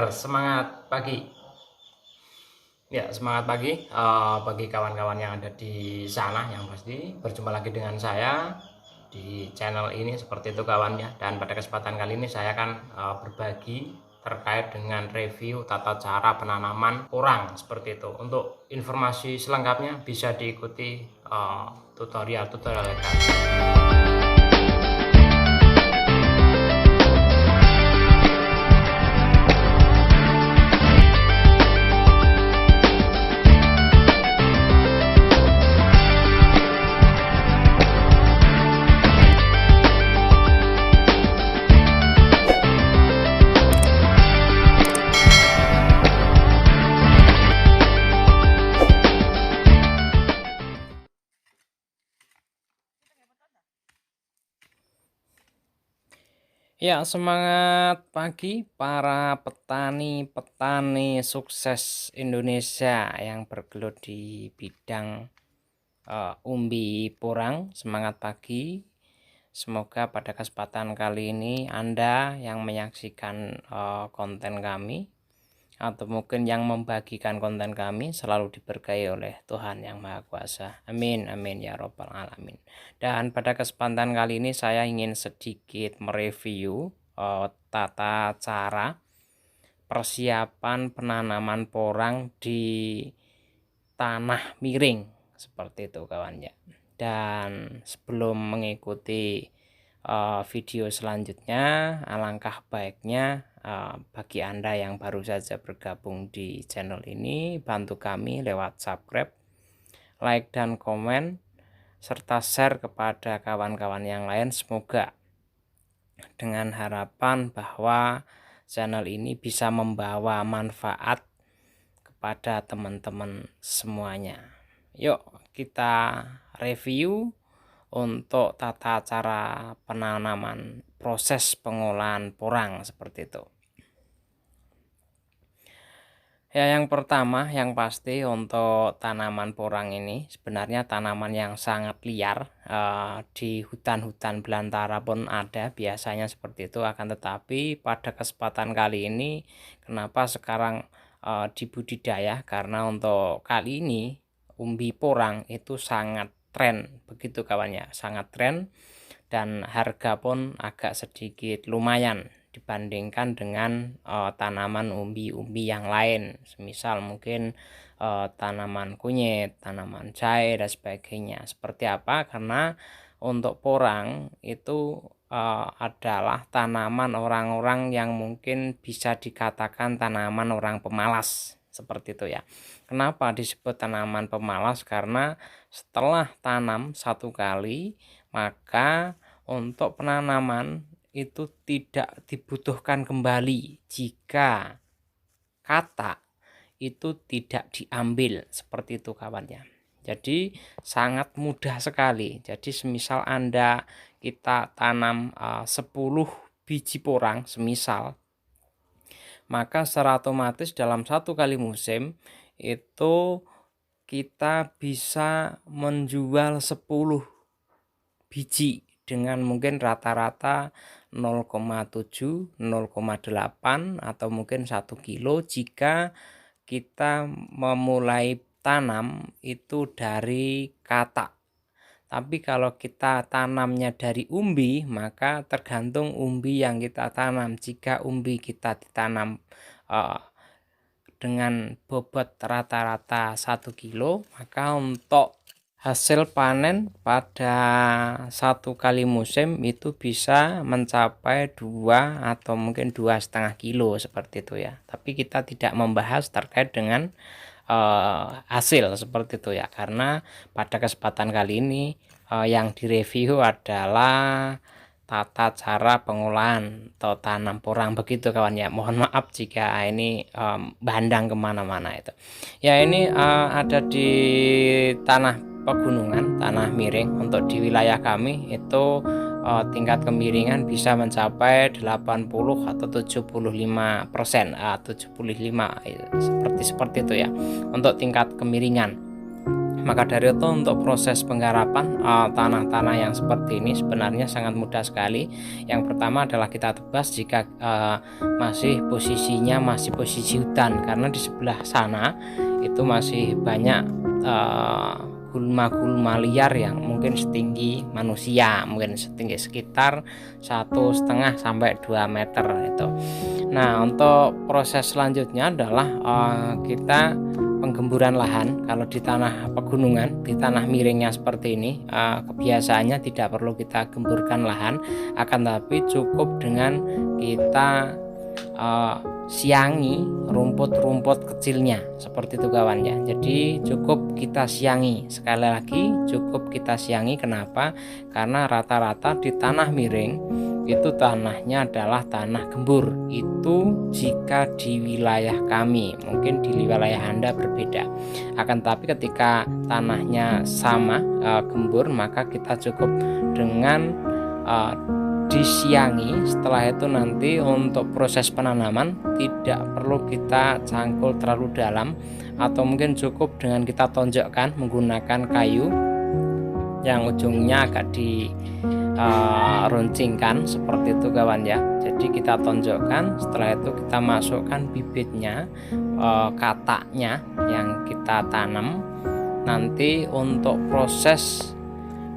Semangat pagi. Ya, semangat pagi bagi kawan-kawan yang ada di sana yang pasti. Berjumpa lagi dengan saya di channel ini seperti itu kawannya. Dan pada kesempatan kali ini saya akan berbagi terkait dengan review tata cara penanaman porang seperti itu. Untuk informasi selengkapnya bisa diikuti tutorial-tutorial kami. Ya, semangat pagi para petani-petani sukses Indonesia yang bergelut di bidang umbi porang. Semangat pagi. Semoga pada kesempatan kali ini Anda yang menyaksikan konten kami atau mungkin yang membagikan konten kami selalu diberkahi oleh Tuhan Yang Maha Kuasa. Amin, amin ya robbal alamin. Dan pada kesempatan kali ini saya ingin sedikit mereview tata cara persiapan penanaman porang di tanah miring seperti itu kawannya. Dan sebelum mengikuti video selanjutnya, alangkah baiknya bagi Anda yang baru saja bergabung di channel ini, bantu kami lewat subscribe, like dan komen, serta share kepada kawan-kawan yang lain. Semoga dengan harapan bahwa channel ini bisa membawa manfaat kepada teman-teman semuanya. Yuk kita review untuk tata cara penanaman proses pengolahan porang seperti itu. Ya, yang pertama yang pasti untuk tanaman porang ini sebenarnya tanaman yang sangat liar, di hutan-hutan belantara pun ada biasanya seperti itu. Akan tetapi pada kesempatan kali ini kenapa sekarang dibudidaya, karena untuk kali ini umbi porang itu sangat tren begitu kawannya, sangat tren, dan harga pun agak sedikit lumayan dibandingkan dengan tanaman umbi-umbi yang lain, semisal mungkin tanaman kunyit, tanaman jahe dan sebagainya. Seperti apa? Karena untuk porang itu adalah tanaman orang-orang yang mungkin bisa dikatakan tanaman orang pemalas seperti itu ya. Kenapa disebut tanaman pemalas? Karena setelah tanam satu kali, maka untuk penanaman itu tidak dibutuhkan kembali jika kata itu tidak diambil seperti itu kawannya. Jadi sangat mudah sekali. Jadi semisal kita tanam 10 biji porang semisal, maka secara otomatis dalam satu kali musim itu kita bisa menjual 10 biji dengan mungkin rata-rata 0,7, 0,8 atau mungkin 1 kilo jika kita memulai tanam itu dari kata. Tapi kalau kita tanamnya dari umbi, maka tergantung umbi yang kita tanam. Jika umbi kita ditanam dengan bobot rata-rata 1 kilo, maka untuk hasil panen pada satu kali musim itu bisa mencapai 2 atau mungkin 2,5 kilo seperti itu ya. Tapi kita tidak membahas terkait dengan hasil seperti itu ya, karena pada kesempatan kali ini yang direview adalah tata cara pengolahan atau tanam porang begitu kawan ya. Mohon maaf jika ini bandang kemana-mana itu ya. Ini ada di tanah pegunungan, tanah miring. Untuk di wilayah kami itu tingkat kemiringan bisa mencapai 80 atau 75%, 75 seperti itu ya untuk tingkat kemiringan. Maka dari itu untuk proses penggarapan tanah-tanah yang seperti ini sebenarnya sangat mudah sekali. Yang pertama adalah kita tebas jika masih posisinya masih posisi hutan, karena di sebelah sana itu masih banyak gulma-gulma liar yang mungkin setinggi manusia, mungkin setinggi sekitar 1,5 sampai 2 meter itu. Nah, untuk proses selanjutnya adalah kita penggemburan lahan. Kalau di tanah pegunungan, di tanah miringnya seperti ini, kebiasaannya tidak perlu kita gemburkan lahan, akan tapi cukup dengan kita siangi rumput-rumput kecilnya seperti itu kawan ya. Jadi cukup kita siangi, sekali lagi cukup kita siangi. Kenapa? Karena rata-rata di tanah miring itu tanahnya adalah tanah gembur. Itu jika di wilayah kami, mungkin di wilayah Anda berbeda. Akan tapi ketika tanahnya sama gembur, maka kita cukup dengan disiangi. Setelah itu nanti untuk proses penanaman tidak perlu kita cangkul terlalu dalam, atau mungkin cukup dengan kita tonjokkan menggunakan kayu yang ujungnya agak diruncingkan seperti itu kawan ya. Jadi kita tonjokkan, setelah itu kita masukkan bibitnya, kataknya yang kita tanam. Nanti untuk proses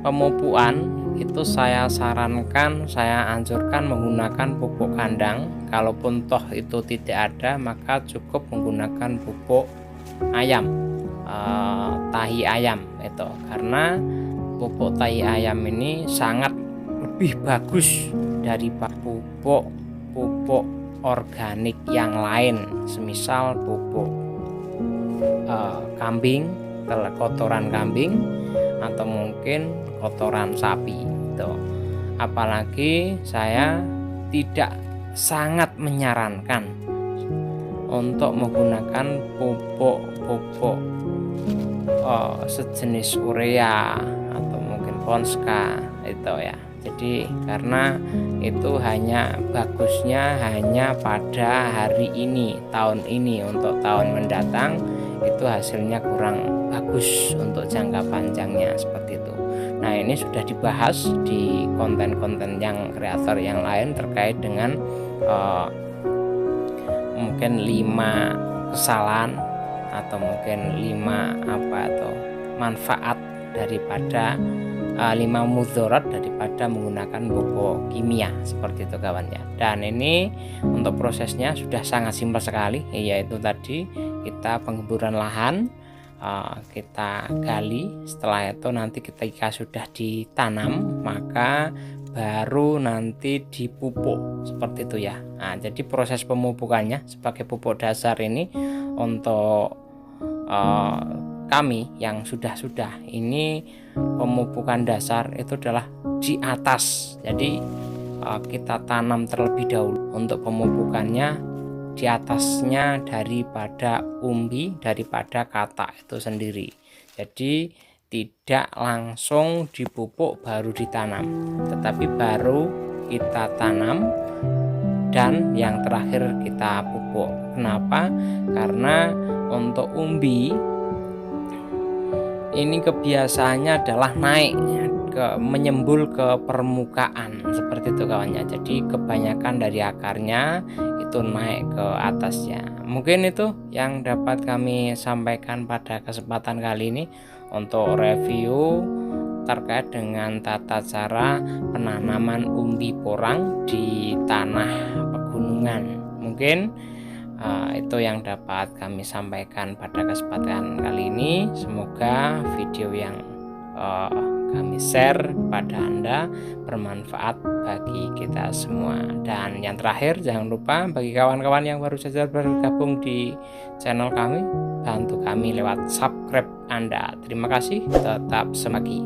pemupukan itu saya sarankan, saya anjurkan menggunakan pupuk kandang. Kalaupun toh itu tidak ada, maka cukup menggunakan pupuk ayam, tahi ayam itu, karena pupuk tahi ayam ini sangat lebih bagus daripada pupuk organik yang lain, semisal pupuk kambing, kotoran kambing, atau mungkin kotoran sapi itu. Apalagi saya tidak sangat menyarankan untuk menggunakan pupuk sejenis urea atau mungkin Ponska itu ya. Jadi karena itu hanya bagusnya hanya pada hari ini, tahun ini. Untuk tahun mendatang itu hasilnya kurang bagus untuk jangka panjangnya seperti itu. Nah, ini sudah dibahas di konten-konten yang kreator yang lain terkait dengan mungkin 5 kesalahan atau mungkin 5 manfaat daripada 5 mudarat daripada menggunakan pupuk kimia seperti itu kawan ya. Dan ini untuk prosesnya sudah sangat simpel sekali, yaitu tadi kita penggemburan lahan, kita gali. Setelah itu nanti ketika sudah ditanam, maka baru nanti dipupuk seperti itu ya. Nah, jadi proses pemupukannya sebagai pupuk dasar ini untuk kami yang sudah ini pemupukan dasar itu adalah di atas. Jadi kita tanam terlebih dahulu untuk pemupukannya di atasnya daripada umbi, daripada katak itu sendiri. Jadi tidak langsung dipupuk baru ditanam, tetapi baru kita tanam dan yang terakhir kita pupuk. Kenapa? Karena untuk umbi ini kebiasaannya adalah naik menyembul ke permukaan seperti itu kawannya. Jadi kebanyakan dari akarnya itu naik ke atasnya. Mungkin itu yang dapat kami sampaikan pada kesempatan kali ini untuk review terkait dengan tata cara penanaman umbi porang di tanah pegunungan. Mungkin itu yang dapat kami sampaikan pada kesempatan kali ini. Semoga video yang kami share pada Anda bermanfaat bagi kita semua. Dan yang terakhir, jangan lupa bagi kawan-kawan yang baru saja bergabung di channel kami, bantu kami lewat subscribe Anda. Terima kasih, tetap semagi.